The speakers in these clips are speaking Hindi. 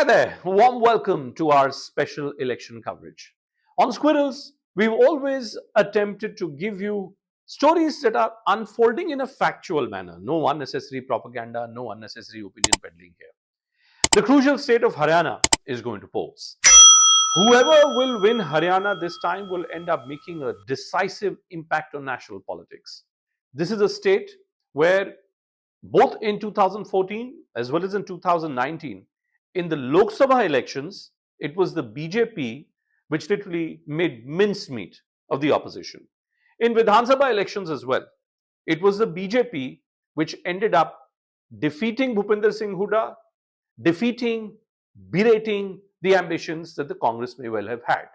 Hi there, warm welcome to our special election coverage. On Squirrels, we've always attempted to give you stories that are unfolding in a factual manner. No unnecessary propaganda, no unnecessary opinion peddling here. The crucial state of Haryana is going to polls. Whoever will win Haryana this time will end up making a decisive impact on national politics. This is a state where both in 2014 as well as in 2019, in the Lok Sabha elections, it was the BJP which literally made mincemeat of the opposition. In Vidhan Sabha elections as well, it was the BJP which ended up defeating Bhupinder Singh Hooda, defeating, berating the ambitions that the Congress may well have had.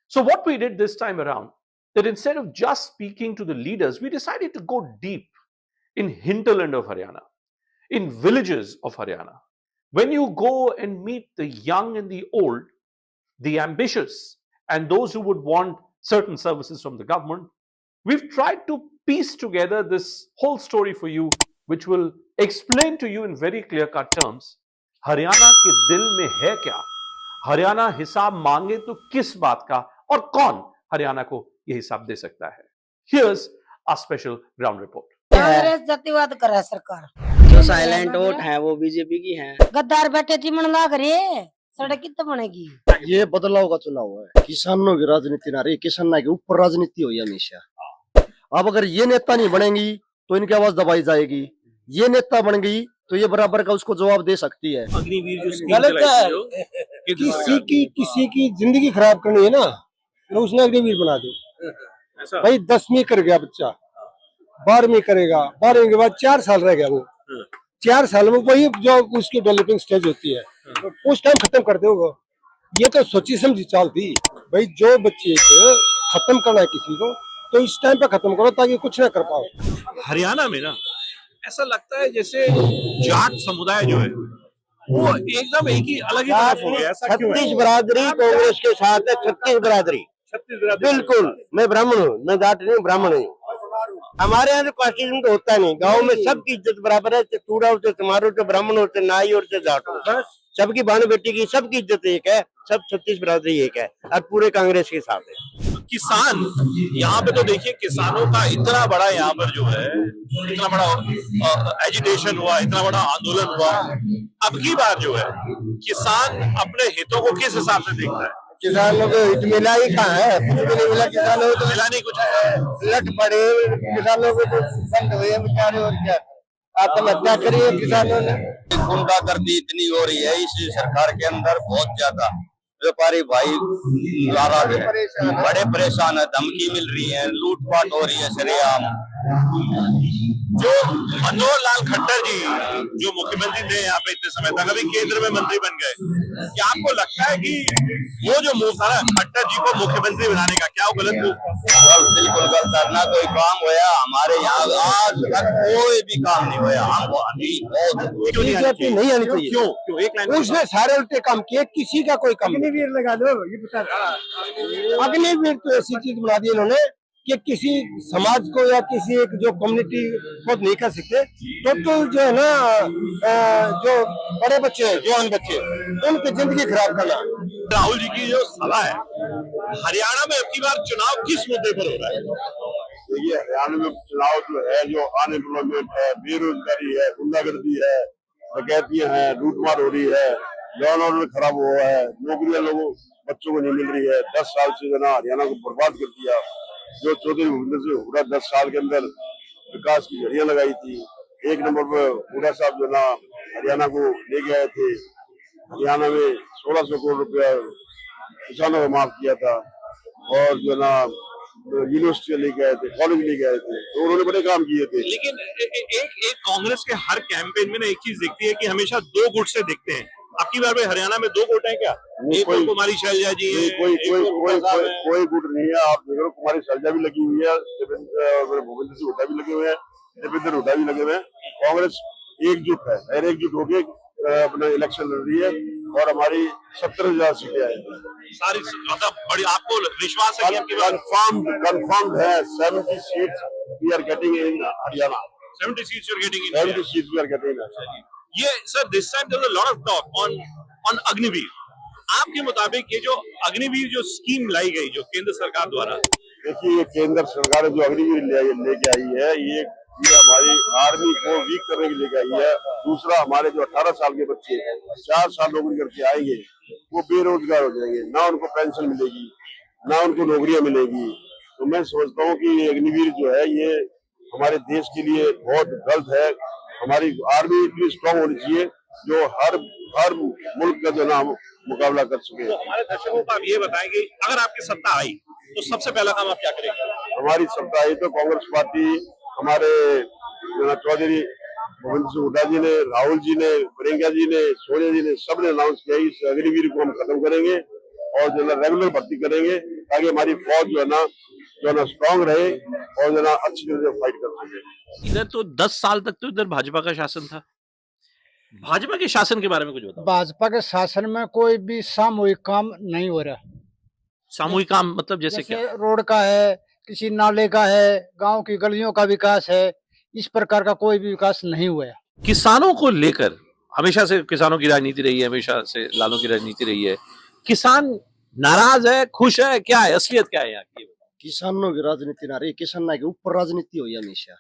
So, what we did this time around, that instead of just speaking to the leaders, we decided to go deep in hinterland of Haryana, in villages of Haryana. When you go and meet the young and the old, the ambitious, and those who would want certain services from the government, we've tried to piece together this whole story for you, which will explain to you in very clear-cut terms, Haryana के दिल में है क्या, हरियाणा हिसाब मांगे तो किस बात का, और कौन हरियाणा को ये हिसाब दे सकता है. Here's our special ground report. Congress जातिवाद कर रहा है सरकार. जो साइलेंट वोट है वो बीजेपी की है. गद्दार बैठे चिमन लाग रहे, सड़क कितने बनेगी. ये बदलाव का चुनाव है. किसानों की राजनीति ना रही, किसानों के ऊपर राजनीति हुई हमेशा. अब अगर ये नेता नहीं बनेंगी तो इनकी आवाज दबाई जाएगी. ये नेता बन गई तो ये बराबर का उसको जवाब दे सकती है. अग्निवीर जो स्कीम चलाई है, किसी की जिंदगी खराब करनी है ना, तो उसने अग्निवीर बना दो. भाई 10वीं कर गया बच्चा, 12वीं करेगा, 12वीं के बाद 4 साल रह गया, वो 4 साल में वही जो उसकी डेवलपिंग स्टेज होती है उस टाइम खत्म कर दोगे. ये तो सोची समझी चाल थी. भाई जो बच्चे खत्म करना है किसी को तो इस टाइम पे खत्म करो ताकि कुछ ना कर पाओ. हरियाणा में ना ऐसा लगता है जैसे जाट समुदाय जो है वो एकदम एक ही अलग ही तरफ हो गया. ऐसा क्यों है? 36 बरादरी कांग्रेस के साथ है. 36 बरादरी. बिल्कुल. मैं ब्राह्मण हूँ, मैं जाट नहीं, ब्राह्मण हूँ. हमारे यहाँ तो कास्टिज्म तो होता नहीं. गांव में सबकी इज्जत बराबर है. चूड़ा हो, तुम्हारो, ब्राह्मण हो, नाई और जाट हो, बस सबकी बहन बेटी की सबकी इज्जत एक है. सब 36 बरादरी एक है और पूरे कांग्रेस के साथ है. किसान यहाँ पे तो देखिए, किसानों का इतना बड़ा यहाँ पर जो है इतना बड़ा एजिटेशन हुआ, इतना बड़ा आंदोलन हुआ. अब की बार जो है किसान अपने हितों को किस हिसाब से देखता है? किसानों को हित मिला ही कहाँ है? कुछ भी नहीं मिला. किसानों को तो मिला नहीं कुछ है. लट पड़े किसानों को, तो बंद हुए बेचारे. और क्या आत्महत्या करी है किसानों ने. गुंडागर्दी इतनी हो रही है इस सरकार के अंदर, बहुत ज्यादा. व्यापारी भाई नाराज है, बड़े परेशान है. धमकी मिल रही है, लूटपाट हो रही है सरेआम. जो मनोहर लाल खट्टर जी जो मुख्यमंत्री थे यहाँ पे इतने समय तक, अभी केंद्र में मंत्री बन गए, क्या आपको लगता है कि वो जो मूव था खट्टर जी को मुख्यमंत्री बनाने का, क्या वो गलत मूव था? बिल्कुल गलत है. ना कोई काम होया हमारे यहाँ, आज तक कोई भी काम नहीं होया. हम अभी बीजेपी नहीं आनी चाहिए. क्यों? एक लाइन उसने सारे उल्टे काम किए, किसी का कोई काम. अग्निवीर लगा दो. ये बता, अग्निवीर तो ऐसी चीज बना दी इन्होंने कि किसी समाज को या किसी एक जो कम्युनिटी को नहीं कर सकते. टोटल जो है ना, जो बड़े बच्चे हैं, जवान बच्चे, उनकी जिंदगी खराब करना. राहुल जी की जो सभा है, हरियाणा में अब की बार चुनाव किस मुद्दे पर हो रहा है? देखिए, हरियाणा में चुनाव जो है, जो अनएम्प्लॉयमेंट है, बेरोजगारी है, गुंडागर्दी है, डकैतियां हैं, लूटमार हो रही है, लॉ ऑर्डर खराब हुआ है, नौकरियां लोगों बच्चों को नहीं मिल रही है. 10 साल से जो ना हरियाणा को बर्बाद कर दिया. जो चौधरी भूपेंद्र सिंह हुड्डा 10 साल के अंदर विकास की झड़ियां लगाई थी. 1 नंबर पर हुड्डा साहब जो ना हरियाणा को लेके आए थे. हरियाणा में 1600 करोड़ रुपया किसानों को माफ किया था, और जो ना यूनिवर्सिटी लेके आए थे, कॉलेज लेके आए थे. तो उन्होंने बड़े काम किए थे. लेकिन एक कांग्रेस के हर कैंपेन में ना एक चीज दिखती है कि हमेशा 2 गुट से दिखते हैं. आपकी बार में हरियाणा में 2 गुट है क्या? एक कोई कुमारी शैलजा जी है, कोई गुट नहीं है. आप देख रहे हो, कुमारी शैलजा भी लगी हुई है, भूपेंद्र सिंह हुड्डा भी लगे हुए हैं, देवेंद्र हुड्डा भी लगे हुए हैं. कांग्रेस एकजुट है और एकजुट होके अपना इलेक्शन लड़ रही है. और हमारी 17,000 सीटें आएंगी सारी. मतलब बड़ी आपको विश्वास है कि आपकी बार कंफर्म्ड है. 70 seats we are getting in Haryana. 70 seats you are getting in. 70 seats we are getting. ये sir, this time there is a lot of talk on on Agniveer, आपके मुताबिक ये जो अग्निवीर जो स्कीम लाई गई जो केंद्र सरकार द्वारा, देखिए ये केंद्र सरकार जो अग्निवीर लेके आई है, ये हमारी आर्मी को वीक करने के लिए लेके आई है। दूसरा, हमारे जो 18 साल के बच्चे 4 साल नौकरी करके आएंगे वो बेरोजगार हो जाएंगे, ना उनको पेंशन मिलेगी ना उनको नौकरियां मिलेगी। तो मैं समझता हूँ कि ये अग्निवीर जो है ये हमारे देश के लिए बहुत गलत है। हमारी आर्मी इतनी स्ट्रांग होनी चाहिए जो हर मुल्क का जो नाम मुकाबला कर सके। तो हमारे दर्शकों को आप ये बताएंगे, अगर आपकी सत्ता आई तो सबसे पहला काम आप क्या करेंगे? हमारी सत्ता आई तो कांग्रेस पार्टी, हमारे चौधरी गोविंद सिंह हुड्डा जी ने, राहुल जी ने, प्रियंका जी ने, सोनिया जी ने, सबने अनाउंस किया इस अग्निवीर को हम खत्म करेंगे और जो है रेगुलर भर्ती करेंगे ताकि हमारी फौज जो है ना स्ट्रांग रहे और जो है ना अच्छी तरह से फाइट कर सके। इधर तो 10 साल तक तो इधर भाजपा का शासन था। भाजपा के शासन के बारे में कुछ बताओ। भाजपा के शासन में कोई भी सामूहिक काम नहीं हो रहा। सामूहिक काम मतलब जैसे क्या? रोड का है, किसी नाले का है, गांव की गलियों का विकास है, इस प्रकार का कोई भी विकास नहीं हुआ है। किसानों को लेकर हमेशा से किसानों की राजनीति रही है, हमेशा से लालों की राजनीति रही है। किसान नाराज है, खुश है, क्या है, असलियत क्या है यहाँ की? किसानों की राजनीति ना रही, किसान के ऊपर राजनीति हुई हमेशा।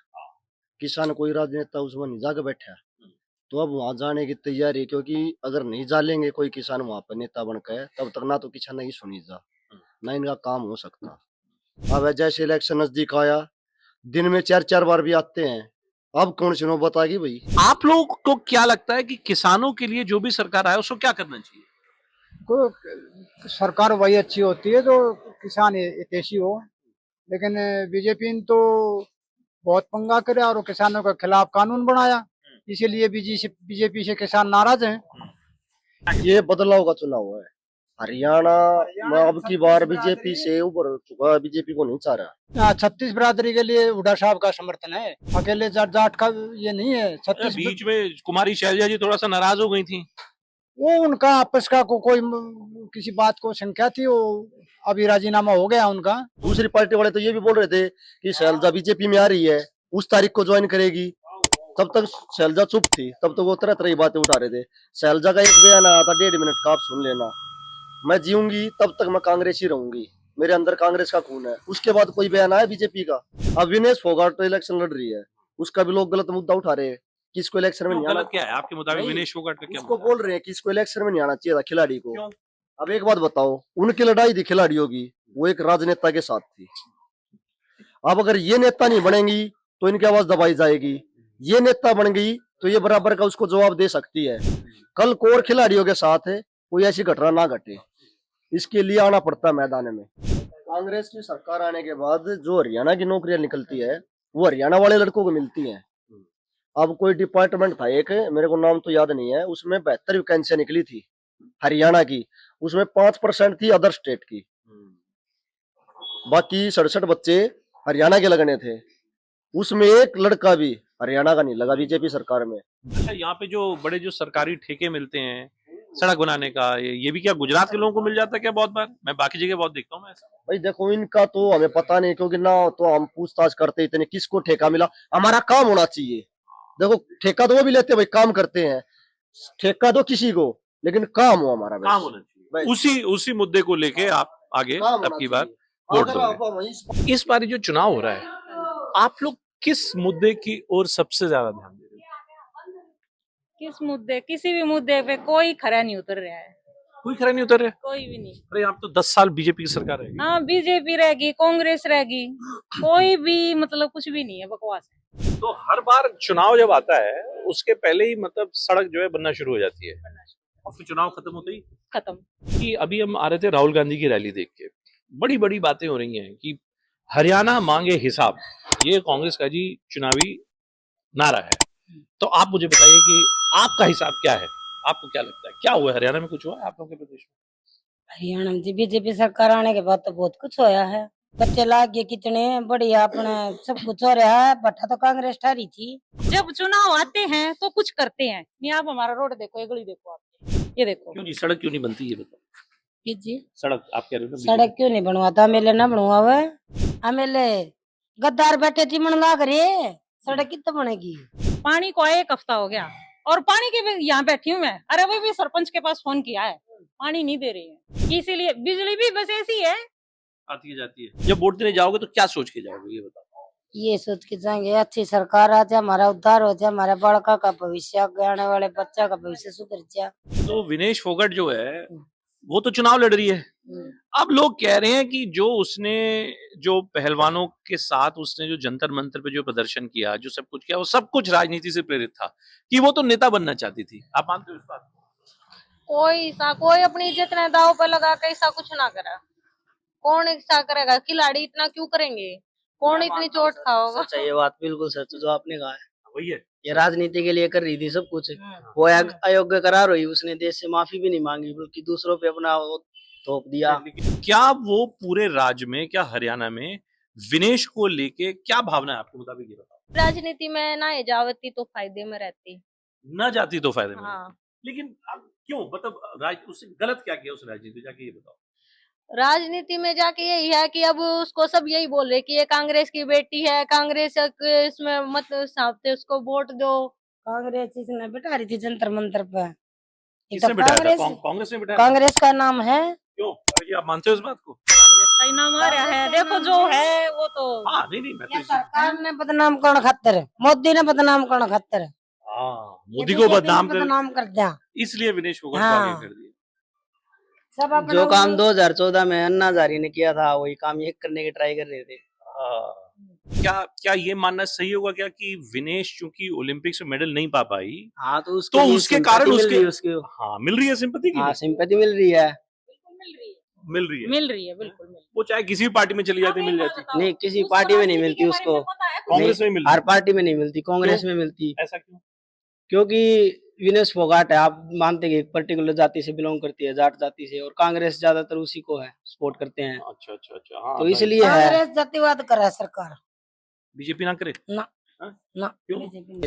किसान कोई राजनेता उसमें नहीं जाके बैठा, तो अब वहां जाने की तैयारी, क्योंकि अगर नहीं जा लेंगे कोई किसान वहां पर नेता बनकर, तब तक ना तो किसान नहीं सुनी जा, ना इनका काम हो सकता। अब जैसे इलेक्शन नजदीक आया, दिन में 4-4 बार भी आते हैं, अब कौन सी नौबत आ गई भाई। आप लोग को क्या लगता है कि किसानों के लिए जो भी सरकार आए उसको क्या करना चाहिए? को सरकार वही अच्छी होती है जो किसान हितैषी हो, लेकिन बीजेपी ने तो बहुत पंगा करे और किसानों के खिलाफ कानून बनाया, इसीलिए बीजेपी से किसान नाराज हैं। ये बदलाव का चुनाव है। हरियाणा में अब की बार बीजेपी से ऊपर चुका, बीजेपी को नहीं चाह रहा। 36 बिरादरी के लिए हुड्डा साहब का समर्थन है, अकेले जाट का ये नहीं है। 36 बीच में कुमारी शैलजा जी थोड़ा सा नाराज हो गई थी। वो उनका आपस का कोई किसी बात को शंका थी, वो अभी राजीनामा हो गया उनका। दूसरी पार्टी वाले तो ये भी बोल रहे थे कि शैलजा बीजेपी में आ रही है, उस तारीख को ज्वाइन करेगी। तब तक शैलजा चुप थी, तब तक वो तरह तरह की बातें उठा रहे थे। शैलजा का एक बयान आया था 1.5 मिनट का, आप सुन लेना। मैं जीऊंगी तब तक मैं कांग्रेस ही रहूंगी, मेरे अंदर कांग्रेस का खून है। उसके बाद कोई बयान आया बीजेपी का? अब विनेश फोगाट तो इलेक्शन लड़ रही है, उसका भी लोग गलत मुद्दा उठा रहे हैं कि इसको इलेक्शन में नहीं आना। गलत क्या है आपके मुताबिक? विनेश फोगाट का क्या? उसको बोल रहे हैं कि इसको इलेक्शन में नहीं आना चाहिए था खिलाड़ी को। अब एक बात बताओ, उनकी लड़ाई थी खिलाड़ियों की, वो एक राजनेता के साथ थी। अब अगर ये नेता नहीं बनेंगी तो इनकी आवाज दबाई जाएगी, ये नेता बन गई तो ये बराबर का उसको जवाब दे सकती है। कल को और खिलाड़ियों के साथ है कोई ऐसी घटना ना घटे, इसके लिए आना पड़ता है मैदान में। कांग्रेस की सरकार आने के बाद जो हरियाणा की नौकरियां निकलती है वो हरियाणा वाले लड़कों को मिलती हैं। अब कोई डिपार्टमेंट था एक, मेरे को नाम तो याद नहीं है, उसमें 72 वैकेंसियां निकली थी हरियाणा की, उसमें 5% थी अदर स्टेट की, बाकी 67 बच्चे हरियाणा के लगने थे। उसमें एक लड़का भी हरियाणा का नहीं लगा बीजेपी सरकार में। अच्छा, यहाँ पे जो बड़े जो सरकारी ठेके मिलते हैं सड़क बनाने का, ये भी क्या गुजरात के लोगों को मिल जाता है क्या? बहुत बार मैं बाकी जगह बहुत देखता हूँ ऐसा। भाई देखो, इनका तो हमें पता नहीं, क्योंकि ना तो हम पूछताछ करते इतने किसको ठेका मिला। हमारा काम होना चाहिए। देखो, ठेका तो वो भी लेते हैं भाई, काम करते हैं, ठेका दो किसी को, लेकिन काम हो हमारा, काम होना चाहिए। उसी मुद्दे को लेके आप आगे अब की बार वोट दोगे। इस बार जो चुनाव हो रहा है, आप लोग किस मुद्दे की ओर सबसे ज्यादा ध्यान दे रहे हैं? किस मुद्दे? किसी भी मुद्दे पे कोई खरा नहीं उतर रहा है। कोई खरा नहीं उतर रहा है? कोई भी नहीं। अरे आप तो 10 साल बीजेपी की सरकार रहेगी। हाँ, बीजेपी रहेगी, कांग्रेस रहेगी, कोई भी मतलब कुछ भी नहीं है, बकवास है। तो हर बार चुनाव जब आता है उसके पहले ही मतलब सड़क जो है बनना शुरू हो जाती है और फिर चुनाव खत्म होते ही खत्म। कि अभी हम आ रहे थे राहुल गांधी की रैली देख के, बड़ी बड़ी बातें हो रही हैं कि हरियाणा मांगे हिसाब, ये कांग्रेस का जी चुनावी नारा है। तो आप मुझे बताइए कि आपका हिसाब क्या है? आपको क्या लगता है क्या हुआ है? हरियाणा में कुछ हुआ है आप लोगों के प्रदेश में? हरियाणा में बीजेपी सरकार आने के बाद तो बहुत कुछ होया है, बच्चे लाग गए कितने बढ़िया, अपने सब कुछ हो रहा है। बट्टा तो कांग्रेस ठहरी थी। जब चुनाव आते हैं तो कुछ करते हैं नहीं। आप हमारा रोड देखो, ये गली देखो, आप ये देखो। क्यों जी सड़क क्यों नहीं बनती ये बताओ? जी सड़क आप कह रहे हो ना, सड़क क्यों नहीं बनवाता? मेले ना बनवा हुआ है, हमेले गद्दार बैठे चिमन लाग रहे, सड़क कितने बनेगी? पानी को 1 हफ्ता हो गया, और पानी के भी यहाँ बैठी हूँ मैं, अरे वो भी सरपंच के पास फोन किया है, पानी नहीं दे रही है, इसीलिए बिजली भी बस ऐसी है। आती जाती है। जब वोट देने जाओगे तो क्या सोच के जाओगे, ये बताओ। ये सोच के जाएंगे अच्छी सरकार आ जाए, हमारा उद्धार हो जाए, हमारे बड़का का भविष्य, आने वाले बच्चा का भविष्य सुधर जाए। तो विनेश फोगाट जो है वो तो चुनाव लड़ रही है। अब लोग कह रहे हैं कि जो पहलवानों के साथ उसने जो जंतर मंतर पे जो प्रदर्शन किया, जो सब कुछ किया, वो सब कुछ राजनीति से प्रेरित था, कि वो तो नेता बनना चाहती थी। आप मानते हो इस बात को? कोई अपनी इज्जत ने दाव पर लगा के ऐसा कुछ ना करा। कौन ऐसा करेगा? खिलाड़ी इतना क्यों करेंगे? कौन इतनी चोट खाओगा? सच है ये बात, बिल्कुल सच जो आपने कहा है। वही है, ये राजनीति के लिए कर रही थी सब कुछ। वो अयोग्य करार हुई, उसने देश से माफी भी नहीं मांगी, बल्कि दूसरों पे अपना वो थोप दिया। क्या वो पूरे राज्य में, क्या हरियाणा में विनेश को लेके क्या भावना है आपके मुताबिक, ये बताओ। राजनीति में ना ये जावती तो फायदे में रहती, ना जाती तो फायदे में। हाँ। लेकिन अब क्यों, मतलब उससे गलत क्या किया उस राजनीति में जाके, ये बताओ। राजनीति में जाके यही है कि अब उसको सब यही बोल रहे कि ये कांग्रेस की बेटी है, कांग्रेस इसमें मत साहब उसको वोट दो। कांग्रेस इसने बिठा रही थी जंतर मंतर पे। किसने बिठाया था? कांग्रेस ने बिठाया? कांग्रेस का नाम है। क्यों, ये आप मानते हो इस बात को? कांग्रेस का ही नाम आ रहा है, देखो जो है वो तो। हाँ, नहीं मैं तो सरकार ने बदनाम करना खातर, मोदी ने बदनाम करना खातर, मोदी को बदनाम कर दिया, इसलिए विनेश फोगाट को हाँ। आगे कर दिया। सब अपना जो काम 2014 में अन्ना हजारे ने किया था, वही काम ये करने की ट्राई कर रहे थे। क्या ये मानना सही होगा क्या कि विनेश चूंकि ओलंपिक्स में मेडल नहीं पा पाई, हाँ तो उसके कारण उसके हाँ मिल रही है सिंपैथी की? हाँ सिंपैथी मिल रही है, मिल रही है बिल्कुल मिल। वो चाहे किसी भी पार्टी में चली जाती, मिल जाती। नहीं किसी पार्टी में नहीं मिलती उसको, कांग्रेस में मिलती, हर पार्टी में नहीं मिलती, कांग्रेस में मिलती। ऐसा क्यों? क्योंकि विनेश फोगाट है, आप मानते हैं कि एक पर्टिकुलर जाति से बिलोंग करती है, जाट जाति से, और कांग्रेस ज्यादातर उसी को है सपोर्ट करते हैं। अच्छा हाँ, तो इसलिए है। कांग्रेस जातिवाद करे सरकार, बीजेपी ना करे ना हाँ? ना। क्यों?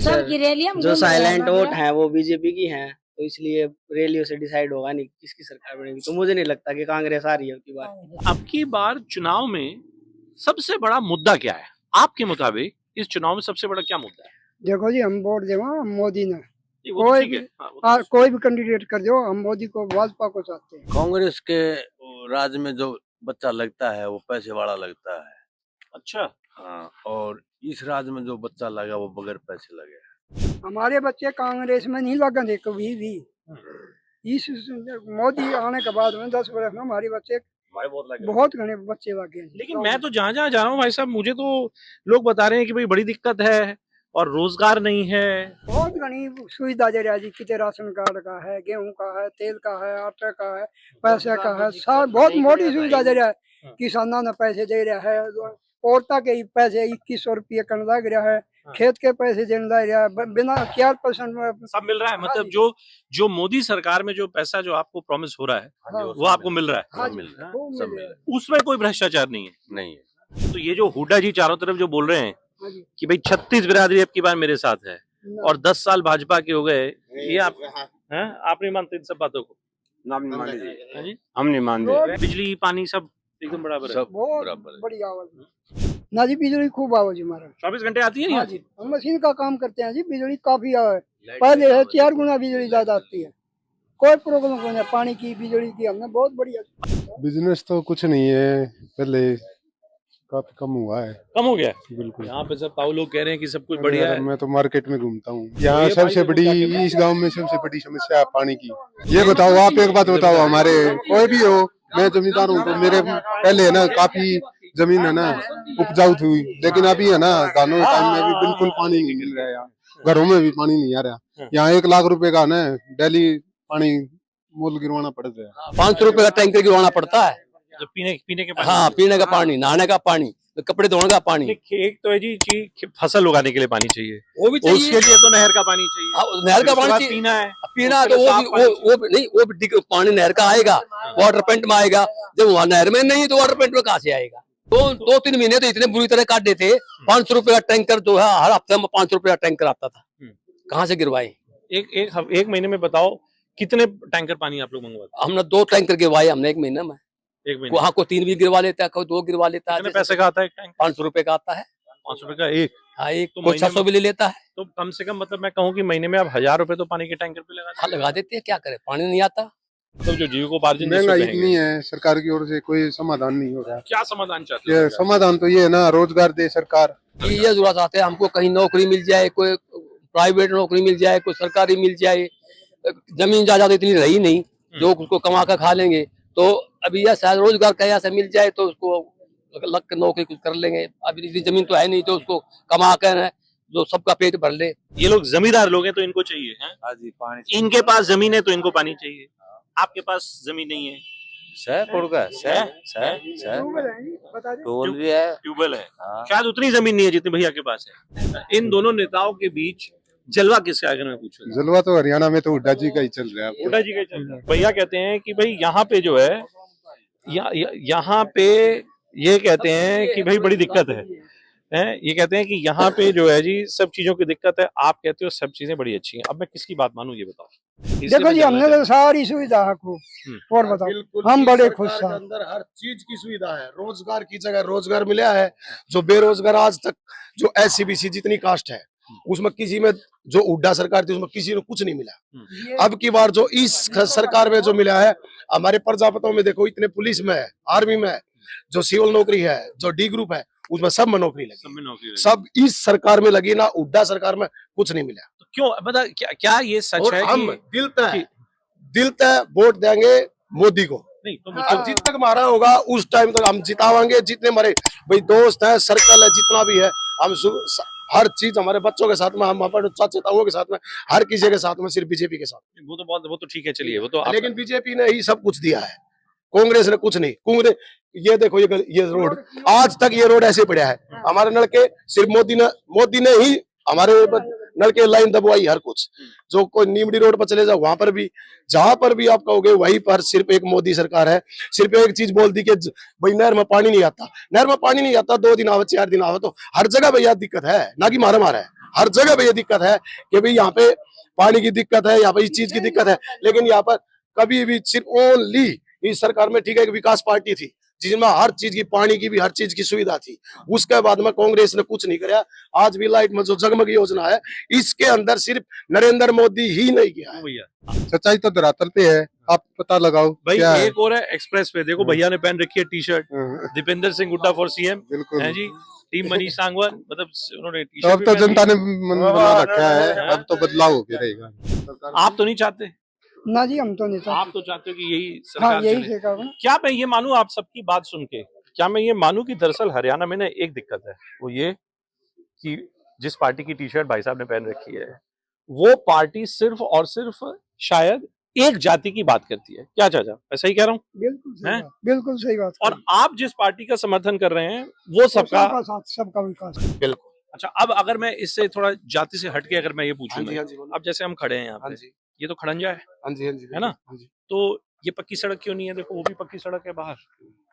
सबकी रैलियां जो साइलेंट वोट है वो बीजेपी की हैं, तो इसलिए रैलियों से डिसाइड होगा नहीं किसकी सरकार बनेगी। तो मुझे नहीं लगता कि कांग्रेस आ रही है अब बार। अब की बार चुनाव में सबसे बड़ा मुद्दा क्या है आपके मुताबिक? इस चुनाव में सबसे बड़ा क्या मुद्दा है? देखो जी, हम वोट देवा मोदी ने, वो तो कोई ठीक है, भी हाँ, वो तो कोई भी कैंडिडेट कर दो, हम मोदी को भाजपा को चाहते हैं। कांग्रेस के राज में जो बच्चा लगता है वो पैसे वाला लगता है। अच्छा, हाँ, और इस राज में जो बच्चा लगा वो बगैर पैसे लगे। हमारे बच्चे कांग्रेस में नहीं लगन कभी भी। इस मोदी आने के बाद में 10 वर्ष में हमारे बच्चे बहुत घने बच्चे लगे हैं। लेकिन मैं तो जहां जहां जा रहा हूँ भाई साहब, मुझे तो लोग बता रहे हैं कि भाई बड़ी दिक्कत है और रोजगार नहीं है। बहुत घनी सुविधा दे रहा है जी, कितने राशन कार्ड का है, गेहूं का है, तेल का है, आटे का है, पैसे का है, सब बहुत मोटी सुविधा दे रहा है। किसानों ने पैसे दे रहा है, औरता के पैसे 2100 रुपये करने लग रहा है, खेत के पैसे देने लग रहा है, बिना 4% में सब मिल रहा है। मतलब जो मोदी सरकार में जो पैसा जो आपको प्रॉमिस हो रहा है वो आपको मिल रहा है, हाँ सब जी, मिल रहा है, वो सब मिल मिल रहा रहा है। उसमें कोई भ्रष्टाचार नहीं है। नहीं है। तो ये जो हुड्डा जी चारों तरफ जो बोल रहे हैं हाँ जी। कि भाई 36 बिरादरी अब की बार मेरे साथ है और 10 साल भाजपा के हो गए, ये आप हैं? आप नहीं मानते इन सब बातों को? नाम नहीं मान हैं जी? हम नहीं मानते। बिजली पानी सब एकदम बराबर है, सब बहुत बराबर है। बड़ी आवाज ना जी, बिजली खूब आवाज हमारा। 24 घंटे आती है नहीं हाँ आती? जी, हम मशीन का काम करते हैं जी, बिजली काफी आवे, पहले है 4 गुना बिजली ज्यादा आती है, कोई प्रॉब्लम नहीं है। पानी की बिजली की हमने बहुत बढ़िया। बिजनेस तो कुछ नहीं है, पहले काफी कम हुआ है। कम हो गया बिल्कुल। यहाँ पे सब ताऊ लोग कह रहे हैं कि सब कुछ बढ़िया है। मैं तो मार्केट में घूमता हूँ, ये यहाँ भाई सबसे देखो बड़ी, क्या कहते हैं। इस गांव में सबसे बड़ी समस्या है पानी की। ये बताओ, आप एक बात बताओ, हमारे कोई भी हो, मैं जमींदार हूँ तो मेरे पहले है ना काफी जमीन है ना उपजाऊ थी, लेकिन अभी है ना धानों के टाइम में भी बिल्कुल पानी नहीं मिल रहा है, यहाँ घरों में भी पानी नहीं आ रहा। यहाँ 1 लाख रुपए का ना डेली पानी मोल गिरवाना पड़ रहा है। 500 रुपए का टैंकर गिरवाना पड़ता है। जो पीने के पानी, हाँ, पीने का पानी, नहाने का पानी, कपड़े धोने का पानी। एक तो है जी कि फसल उगाने के लिए पानी चाहिए, वो भी उसके लिए तो नहर का पानी चाहिए, हाँ, नहर का उसके पानी बाद चाहिए। पीना है, पीना उसके तो लिए वो साफ भी पानी वो भी नहीं, वो भी पानी नहर का आएगा, वाटर पेंट में आएगा। जब वहाँ नहर में नहीं तो वाटर पेंट में कहाँ से आएगा? 2-3 महीने तो इतने बुरी तरह काट देते। 500 रुपए का टैंकर जो है हर हफ्ते में 500 रुपए का टैंकर आता था, कहाँ से गिरवाए? एक महीने में बताओ कितने टैंकर पानी आप लोग मंगवाते? हमने 2 टैंकर गिरवाए हमने एक महीने में। एक महीने वहाँ को 3 भी गिरवा लेता है, कोई 2 गिरवा लेता है। कितने पैसे का आता है एक टैंक? 500 रुपए का आता है। 500 रुपए का एक? हाँ, एक तो कोई महीने 600 भी ले लेता है। तो कम से कम मतलब मैं कहूँ कि महीने में आप 1000 रुपए तो पानी के टैंकर पे लगा हाँ, लगा देते हैं, क्या करे, पानी नहीं आता। तो जो जीविकोपार्जन जिसको महंगाई कहेंगे। इतनी है, सरकार की ओर से कोई समाधान नहीं हो रहा। क्या समाधान चाहते ये हो? समाधान तो ये है ना, रोजगार दे सरकार। ये जरूरत चाहते हैं हमको, कहीं नौकरी मिल जाए, कोई प्राइवेट नौकरी मिल जाए, कोई सरकारी मिल जाए। जमीन जायदाद इतनी रही नहीं जो उसको कमा कर खा लेंगे, तो अभी यह शायद रोजगार कहीं से मिल जाए तो उसको लग के नौकरी कुछ कर लेंगे। अभी इतनी जमीन तो है नहीं तो उसको कमा कर जो सबका पेट भर ले। ये लोग जमींदार लोग हैं तो इनको चाहिए है। हाँ जी, पानी इनके पास जमीन है तो इनको पानी चाहिए, आपके पास जमीन नहीं है, टोल भी है। ट्यूबवेल है, हाँ। शायद उतनी जमीन नहीं है जितनी भैया के पास है। इन दोनों नेताओं के बीच जलवा किसका है अगर मैं पूछूं? जलवा तो हरियाणा में तो हुड्डा जी का ही चल रहा है। हुड्डा जी का चल रहा है। भैया कहते हैं कि भाई यहाँ पे जो है यहाँ पे ये कहते हैं कि भाई बड़ी दिक्कत है, ये कहते हैं कि यहाँ पे जो है जी सब चीजों की दिक्कत है, आप कहते हो सब चीजें बड़ी अच्छी हैं। अब मैं किसकी बात मानूं ये बताओ? देखो जी, हमने तो सारी सुविधा आपको और बताओ, हम बड़े खुश हैं। अंदर हर चीज की सुविधा है, रोजगार की जगह रोजगार मिला है। जो बेरोजगार आज तक जो SCBC जितनी कास्ट है उसमें किसी में, जो हुड्डा सरकार थी उसमें किसी ने कुछ नहीं मिला। अब की बार जो इस सरकार में जो मिला है, हमारे प्रजापतों में देखो इतने पुलिस में है, आर्मी में है, जो सिविल नौकरी है, जो D ग्रुप है उसमें सब में नौकरी लगी, सब इस सरकार में लगी ना। हुड्डा सरकार में कुछ नहीं मिला। तो क्यों बता, क्या ये सच और है हम कि दिल तय वोट देंगे मोदी को। नहीं तो अब जित तक मारा होगा उस टाइम तक हम जितावांगे। जितने हमारे भाई दोस्त है, सर्कल है, जितना भी है, हम हर चीज हमारे बच्चों के साथ में, हम अपने चाचा ताऊओं के साथ में, हर किसी के साथ में, सिर्फ बीजेपी के साथ। वो तो ठीक है, चलिए वो तो लेकिन बीजेपी ने ही सब कुछ दिया है, कांग्रेस ने कुछ नहीं। कांग्रेस ये देखो, ये रोड आज तक ये रोड ऐसे पड़ा है। हमारे नलके सिर्फ मोदी ने ही हमारे नलके लाइन दबवाई, हर कुछ। जो कोई नीमड़ी रोड पर चले जाओ वहां पर भी, जहां पर भी आप कहोगे वहीं पर सिर्फ एक मोदी सरकार है। सिर्फ एक चीज बोल दी कि भाई नहर में पानी नहीं आता, नहर में पानी नहीं आता, 2 दिन आवे 4 दिन आवे, तो हर जगह भैया दिक्कत है ना, कि मारा है। हर जगह भैया दिक्कत है कि भाई यहाँ पे पानी की दिक्कत है, यहाँ पे इस चीज की दिक्कत है। लेकिन यहाँ पर कभी भी सिर्फ ओनली इस सरकार में, ठीक है, एक विकास पार्टी थी जिसमें हर चीज की, पानी की भी हर चीज की सुविधा थी। उसके बाद में कांग्रेस ने कुछ नहीं कराया। आज भी लाइट में जो जगमग योजना है, इसके अंदर सिर्फ नरेंद्र मोदी ही नहीं किया है। भैया सच्चाई तो धरातल पे है, आप पता लगाओ भाई क्या है। एक और है एक्सप्रेस पे, देखो भैया ने पहन रखी है t-shirt, Deepender Singh Hooda for CM है जी, टीम मनीष सांगवान, मतलब उन्होंने तो अब तो जनता ने मन बना रखा है, अब तो बदलाव हो के रहेगा। आप तो नहीं चाहते? ना जी, हम तो नहीं आप तो चाहते हो कि यही सरकार हाँ, यही चले। सरकार। क्या मैं ये मानूं आप सबकी बात सुन के, क्या मैं ये मानूं कि दरअसल हरियाणा में ना एक दिक्कत है, वो ये कि जिस पार्टी की टी-शर्ट भाई साहब ने पहन रखी है, वो पार्टी सिर्फ और सिर्फ शायद एक जाति की बात करती है। क्या चाचा, ऐसा ही कह रहा हूँ? बिल्कुल सही बात। और आप जिस पार्टी का समर्थन कर रहे हैं वो सबका सबका विकास। बिल्कुल। अच्छा, अब अगर मैं इससे थोड़ा जाति से हटके अगर मैं ये पूछूं, हाँ जी, अब जैसे हम खड़े हैं यहाँ पे, ये तो खड़ंजा है, है ना? तो ये पक्की सड़क क्यों नहीं है? देखो वो भी पक्की सड़क है बाहर,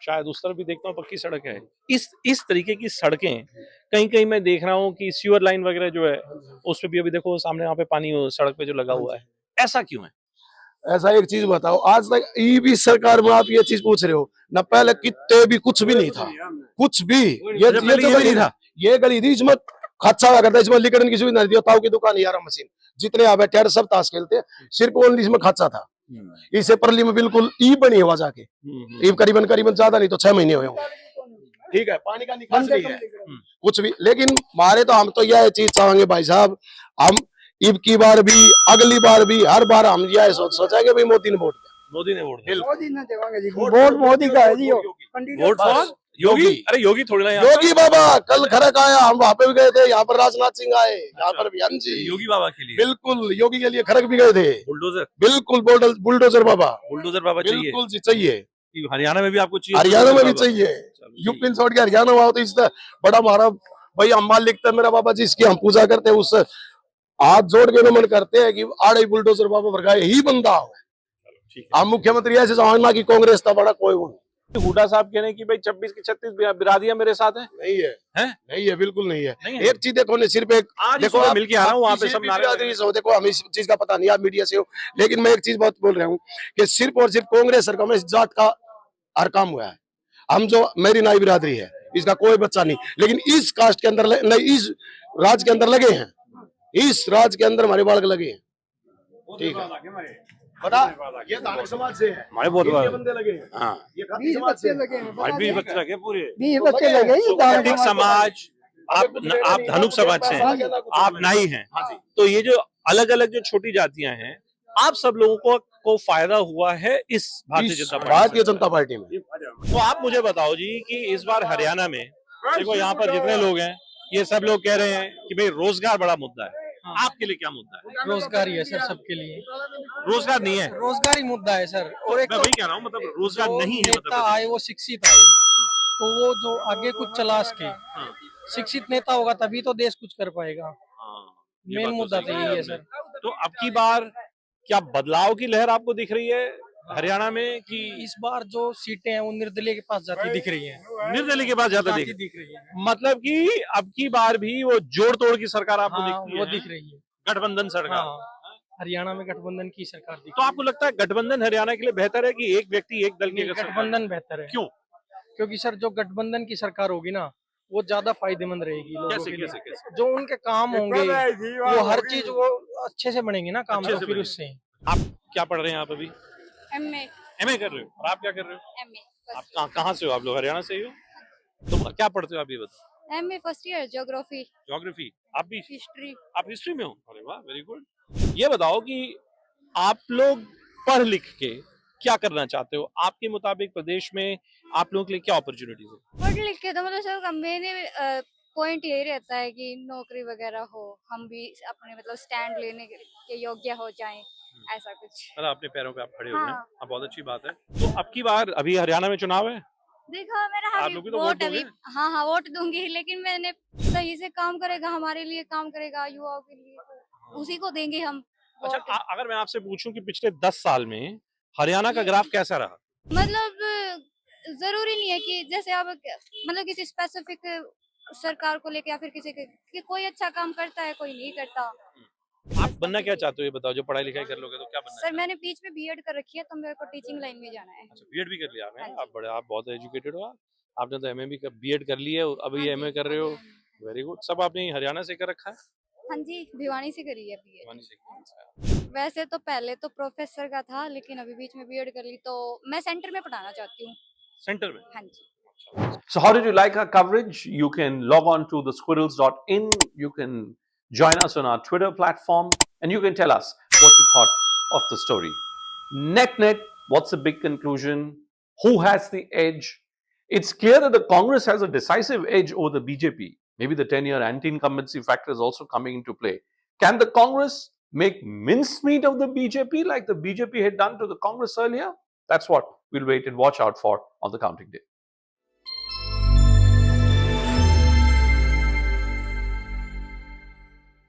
शायद उस तरफ भी देखता हूँ पक्की सड़क है। इस तरीके की सड़कें कहीं कहीं मैं देख रहा हूँ कि सीवर लाइन वगैरह जो है उस पे भी अभी देखो सामने वहाँ पे पानी सड़क पे जो लगा हुआ है, ऐसा क्यों है? ऐसा एक चीज बताओ, आज तक भी सरकार में आप ये चीज पूछ रहे हो ना, पहले कितने भी कुछ भी नहीं था, कुछ भी ये जो नहीं था। ये गली थी, इसमें खच्चा हुआ करता, इसमें लिकड़न की सुविधा नहीं थी। ताऊ की दुकान, 11 मशीन, जितने यहाँ बैठे सब ताश खेलते, सिर्फ ओनली इसमें खच्चा था। इसे परली में बिल्कुल ई बनी हुआ जाके, ई करीबन ज्यादा नहीं तो 6 महीने हुए होंगे। ठीक है, पानी का निकास नहीं है कुछ भी। लेकिन मारे तो हम तो यह चीज चाहेंगे भाई साहब, हम इब की बार भी, अगली बार भी, हर बार हम यह सोचेंगे भाई मोदी ने वोट दिया, मोदी ने वोट दिया, मोदी ने देवांगे जी, वोट मोदी का है जी। वोट फॉर योगी। अरे योगी थोड़ी ना, योगी बाबा कल खरक आया, हम वहाँ पे भी गए थे, यहाँ पर राजनाथ सिंह आए, यहाँ पर भी। हाँ जी, योगी बाबा के लिए, बिल्कुल योगी के लिए खरक भी गए थे। बुलडोजर, बिल्कुल बुलडोजर बाबा, बुलडोजर बाबा चाहिए, बिल्कुल जी चाहिए। हरियाणा में भी आपको चाहिए? हरियाणा में भी चाहिए। यूपी छोड़ के हरियाणा में आओ तो इससे बड़ा हमारा भाई अम्बाल लिखता है मेरा बाबा जी, इसकी हम पूजा करते हैं, उससे हाथ जोड़ के नमन करते हैं कि आड़े बुलडोजर बाबा वर्गा ही बंदा हो। हम मुख्यमंत्री ऐसे समझना कि कांग्रेस था बड़ा कोई वो हुड्डा साहब कह रहे हैं कि भाई 26 की 36 बिरादियां मेरे साथ हैं। नहीं है, नहीं है, बिल्कुल नहीं है। नहीं है। एक चीज देखो, सिर्फ एक देखो, आप मिल के आ रहा हूँ वहाँ पे सब बिरादरी से हो, देखो हमें इस चीज का पता नहीं, आप मीडिया से हो, लेकिन मैं एक चीज बात बोल रहा हूँ कि सिर्फ और सिर्फ कांग्रेस सरकार में इस जात का हर काम हुआ है। हम जो मेरी नाई बिरादरी है, इसका कोई बच्चा नहीं, लेकिन इस कास्ट के अंदर नहीं, इस राज के अंदर लगे हैं, इस राज के अंदर हमारे बालक लगे हैं। ठीक है, बता, ये धारक समाज से है, हमारे बहुत ये बंदे लगे हैं, हाँ, ये खाती समाज से लगे हैं, भी बच्चे लगे पूरे 20 बच्चे लगे धार्मिक समाज। आप धनुक समाज से हैं, आप नाई हैं, तो ये जो अलग अलग जो छोटी जातियां हैं, आप सब लोगों को फायदा हुआ है इस भारतीय जनता पार्टी में। तो आप मुझे बताओ जी कि इस बार हरियाणा में देखो यहाँ पर जितने लोग हैं ये सब लोग कह रहे हैं कि भाई रोजगार बड़ा मुद्दा है, आपके लिए क्या मुद्दा है? रोजगार ही है सर सबके लिए, रोजगार नहीं है, रोजगार ही मुद्दा है सर। और एक मैं वही कह रहा हूँ, मतलब रोजगार जो नहीं है, नेता आए वो शिक्षित आए, तो वो जो आगे कुछ चला सके, शिक्षित नेता होगा तभी तो देश कुछ कर पाएगा। मेन मुद्दा तो यही है सर। तो अब की बार क्या बदलाव की लहर आपको दिख रही है हरियाणा में कि इस बार जो सीटें हैं वो निर्दलीय के पास जाती दिख रही हैं, निर्दलीय के पास ज्यादा जाती दिख रही है। मतलब कि अब की बार भी वो जोड़ तोड़ की सरकार आपको दिखती वो है, दिख रही है, गठबंधन सरकार। हरियाणा में गठबंधन की सरकार दिख तो आपको लगता है गठबंधन हरियाणा के लिए बेहतर है कि एक व्यक्ति एक दल की अगर सरकार? गठबंधन बेहतर है। क्यों? क्योंकि सर जो गठबंधन की सरकार होगी ना वो ज्यादा फायदेमंद रहेगी लोगों कैसे के लिए। कैसे जो उनके काम होंगे वो हर चीज वो अच्छे से बनेंगे ना काम, अच्छे तो से फिर बनेंगे। उससे। आप क्या पढ़ रहे हैं आप अभी? एमए एमए कर रहे हो, और आप क्या कर रहे हो? एमए आप कहाँ से हो? आप लोग हरियाणा से ही हो? तो क्या पढ़ते हो आप, ये बताओ? MA first year geography geography. आप भी हिस्ट्री। आप हिस्ट्री में हो? अरे वाह, वेरी गुड। ये बताओ कि आप लोग पढ़ लिख के क्या करना चाहते हो? आपके मुताबिक प्रदेश में आप लोगों के लिए क्या अपॉर्चुनिटीज है? पढ़ लिख के तो मतलब सर मैंने पॉइंट यही रहता है कि नौकरी वगैरह हो, हम भी अपने मतलब स्टैंड लेने के योग्य हो जाएं, ऐसा कुछ। मतलब अपने पैरों पे आप खड़े हो गए। हाँ। हाँ, बहुत अच्छी बात है। तो अब की बार अभी हरियाणा में चुनाव है, देखो मेरा आप अभी लोग भी तो वोट वोट दोगे? अभी हाँ वोट दूंगी, लेकिन मैंने सही से काम करेगा, हमारे लिए काम करेगा, युवाओं के लिए, तो उसी को देंगे हम अच्छा, वोट। अगर मैं आपसे पूछूं कि पिछले 10 साल में हरियाणा का ग्राफ कैसा रहा? मतलब जरूरी नहीं है कि जैसे आप मतलब किसी स्पेसिफिक सरकार को लेके या फिर किसी के कि कोई अच्छा काम करता है कोई नहीं करता। आप बनना क्या चाहते हो, ये बताओ? जो पढ़ाई लिखाई कर लोगे तो क्या बनना सर मैंने बीच में बीएड कर रखी है, तो मेरे को टीचिंग लाइन में जाना है। अच्छा, बीएड भी कर लिया आपने? हाँ जी। आप बहुत एजुकेटेड हो। आपने तो एमए भी बीएड कर ली है, अभी हाँ जी, एमए कर रहे हो। Very good. सब आपने हरियाणा से कर रखा है? हाँ जी, भिवानी से करी है बीएड। भिवानी से। वैसे तो पहले तो प्रोफेसर का था, लेकिन अभी बीच में बीएड कर ली, तो मैं सेंटर में पढ़ाना चाहती हूँ। सेंटर में? हाँ जी। So how did you like our coverage? You can log on to thesquirrels.in. You can join us on our Twitter platform and you can tell us what you thought of the story. Net, what's the big conclusion? Who has the edge? It's clear that the Congress has a decisive edge over the BJP. Maybe the 10-year anti-incumbency factor is also coming into play. Can the Congress make mincemeat of the BJP like the BJP had done to the Congress earlier? That's what we'll wait and watch out for on the counting day.